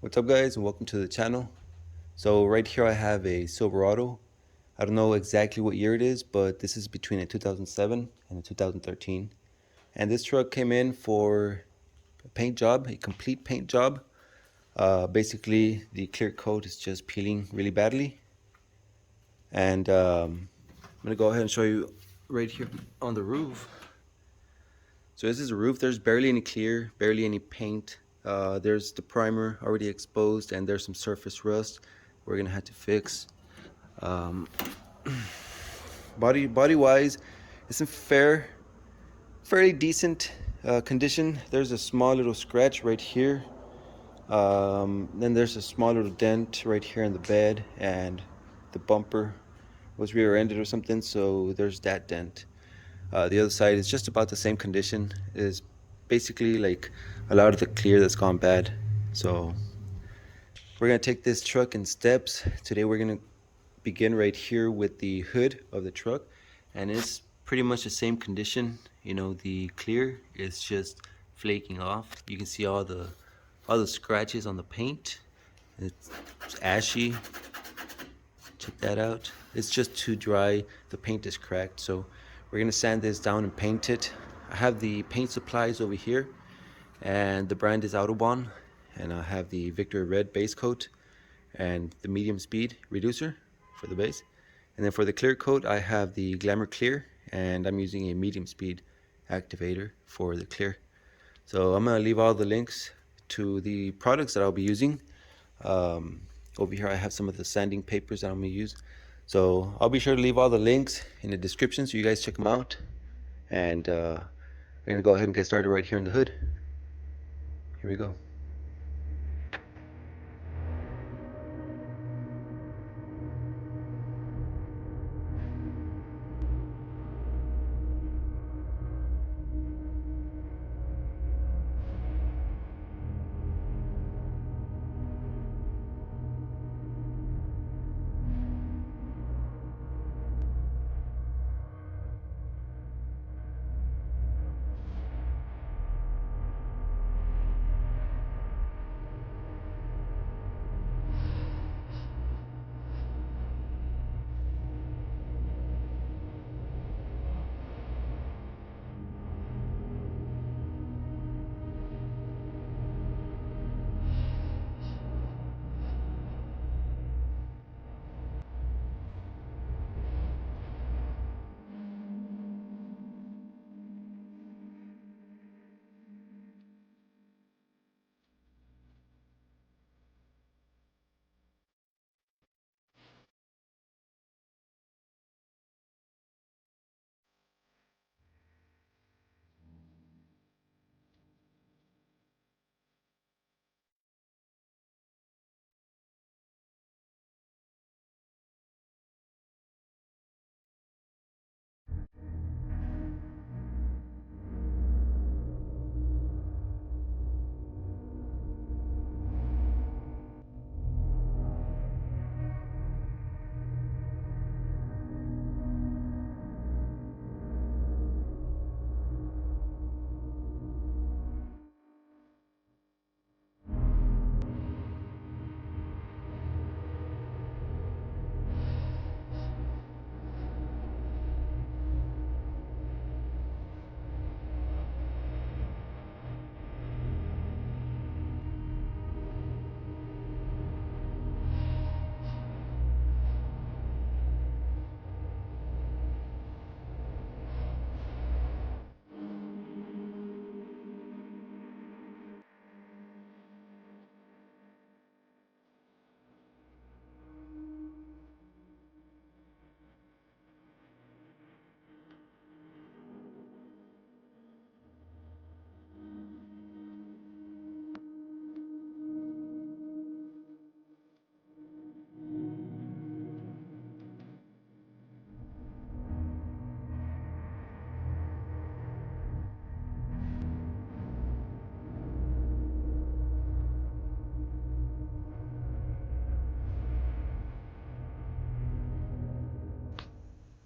What's up guys and welcome to the channel. So right here I have a Silverado. I don't know exactly what year it is, but this is between a 2007 and a 2013. And this truck came in for a paint job, a complete paint job. Basically the clear coat is just peeling really badly. And I'm gonna go ahead and show you right here on the roof. So this is a roof, there's barely any clear, barely any paint. There's the primer already exposed and there's some surface rust we're gonna have to fix. Um, body wise, it's in fairly decent condition. There's a small little scratch right here. Then there's a small little dent right here in the bed, and the bumper was rear-ended or something, so there's that dent. The other side is just about the same condition. Is basically like a lot of the clear that's gone bad. So we're gonna take this truck in steps. Today we're gonna begin right here with the hood of the truck, and it's pretty much the same condition. You know, the clear is just flaking off. You can see all the scratches on the paint. It's ashy. Check that out. It's just too dry. The paint is cracked, so we're gonna sand this down and paint it. I have the paint supplies over here, and the brand is Autobahn, and I have the Victor Red base coat and the medium speed reducer for the base. And then for the clear coat, I have the Glamour Clear, and I'm using a medium speed activator for the clear. So I'm gonna leave all the links to the products that I'll be using. Over here I have some of the sanding papers that I'm gonna use. So I'll be sure to leave all the links in the description so you guys check them out. And we're gonna go ahead and get started right here in the hood. Here we go.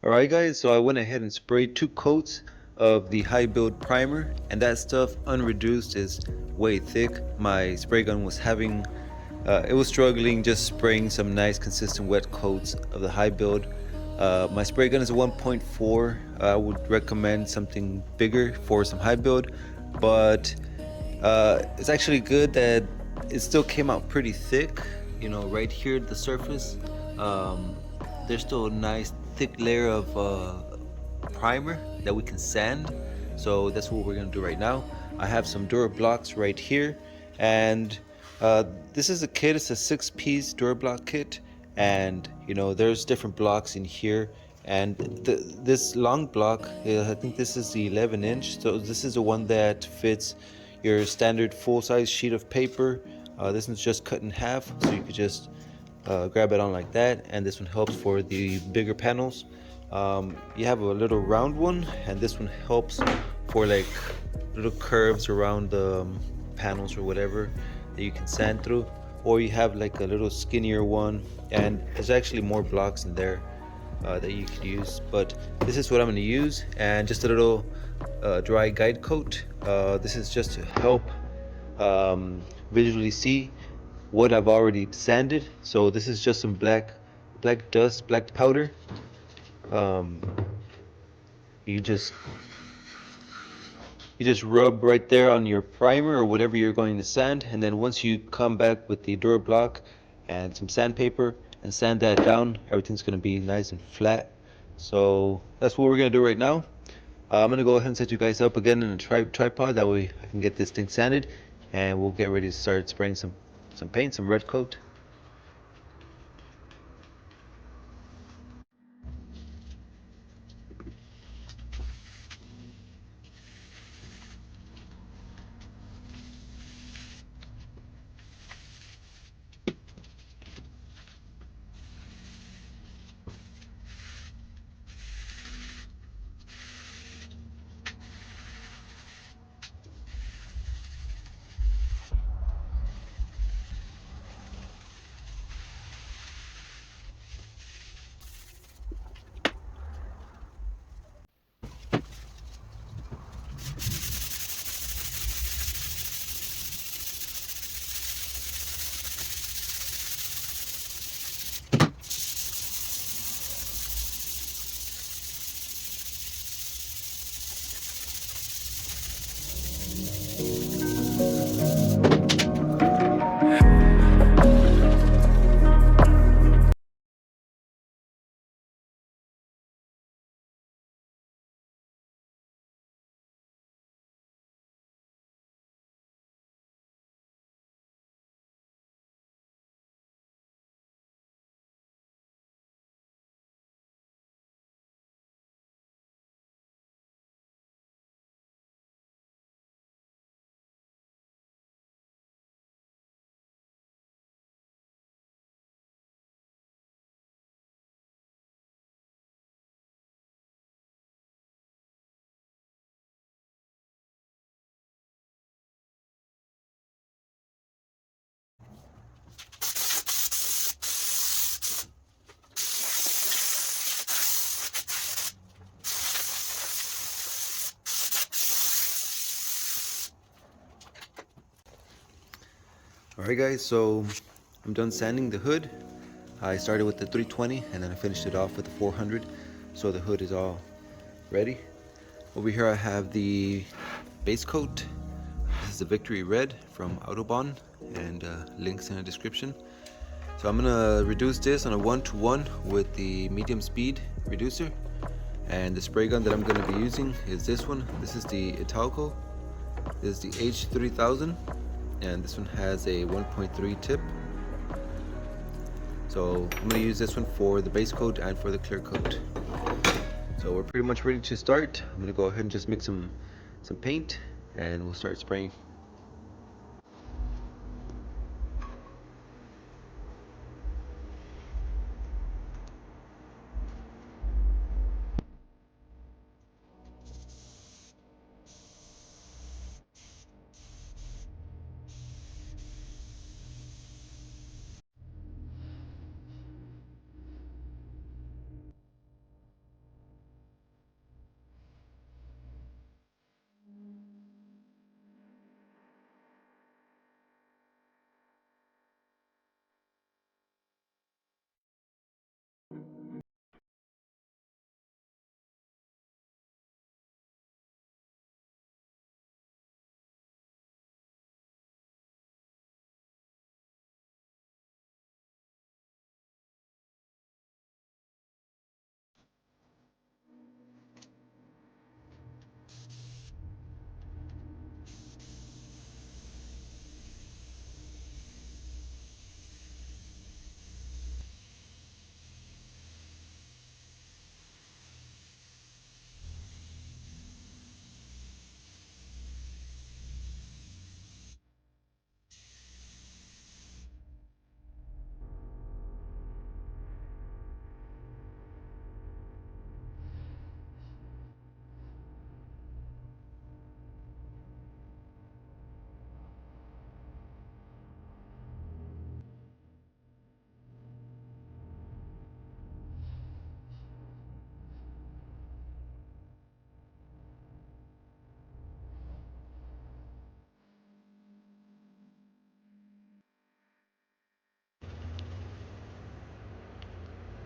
Alright guys, so I went ahead and sprayed 2 coats of the high build primer, and that stuff unreduced is way thick. My spray gun was having It was struggling just spraying some nice consistent wet coats of the high build. My spray gun is a 1.4. I would recommend something bigger for some high build, but it's actually good that it still came out pretty thick. You know, right here at the surface, um, there's still a nice thick layer of primer that we can sand. So that's what we're gonna do right now. I have some durablocks right here, and this is a kit. It's a 6-piece durablock kit, and you know there's different blocks in here. And this long block, I think this is the 11 inch. So this is the one that fits your standard full-size sheet of paper. This one's just cut in half, so you could just grab it on like that, and this one helps for the bigger panels. You have a little round one, and this one helps for like little curves around the panels or whatever that you can sand through. Or you have like a little skinnier one, and there's actually more blocks in there that you could use. But this is what I'm going to use, and just a little dry guide coat. This is just to help visually see what I've already sanded. So this is just some black dust, black powder. Um, you just you just rub right there on your primer or whatever you're going to sand, and then once you come back with the durablock and some sandpaper and sand that down, everything's going to be nice and flat. So that's what we're going to do right now. I'm going to go ahead and set you guys up again in a tripod, that way I can get this thing sanded, and we'll get ready to start spraying some paint, some red coat. Alright guys, so I'm done sanding the hood. I started with the 320 and then I finished it off with the 400, so the hood is all ready. Over here I have the base coat. This is the Victory Red from Autobahn, and links in the description. So I'm gonna reduce this on a 1-to-1 with the medium speed reducer, and the spray gun that I'm gonna be using is this one. This is the Italco. This is the H3000, and this one has a 1.3 tip. So I'm gonna use this one for the base coat and for the clear coat. So we're pretty much ready to start. I'm gonna go ahead and just mix some paint, and we'll start spraying.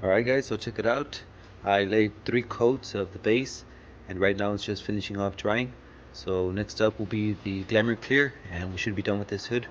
Alright guys, so check it out. I laid 3 coats of the base and right now it's just finishing off drying. So next up will be the Glamour Clear and we should be done with this hood.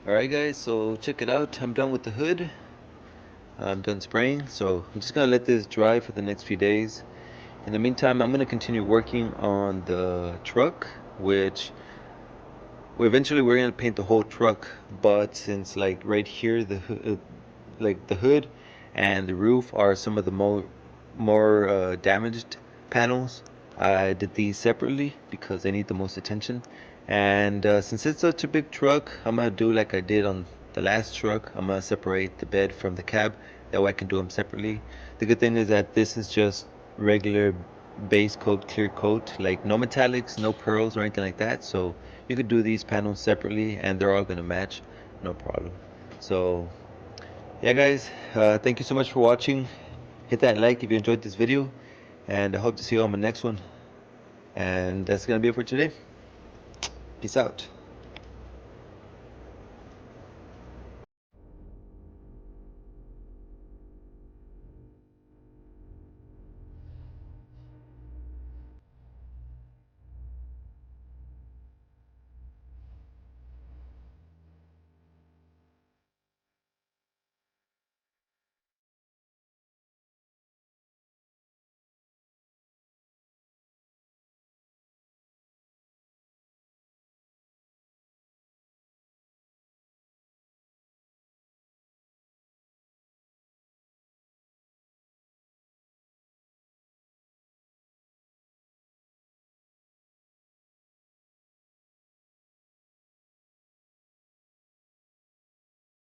Alright guys, so check it out. I'm done with the hood. I'm done spraying, so I'm just gonna let this dry for the next few days. In the meantime, I'm gonna continue working on the truck, which eventually we're gonna paint the whole truck. But since like right here, like the hood and the roof are some of the more damaged panels, I did these separately because they need the most attention. And since it's such a big truck, I'm gonna do like I did on the last truck. I'm gonna separate the bed from the cab. That way I can do them separately. The good thing is that this is just regular base coat, clear coat, like no metallics, no pearls or anything like that. So you could do these panels separately and they're all gonna match, no problem. So yeah guys, thank you so much for watching. Hit that like if you enjoyed this video and I hope to see you on my next one. And that's gonna be it for today. Peace out.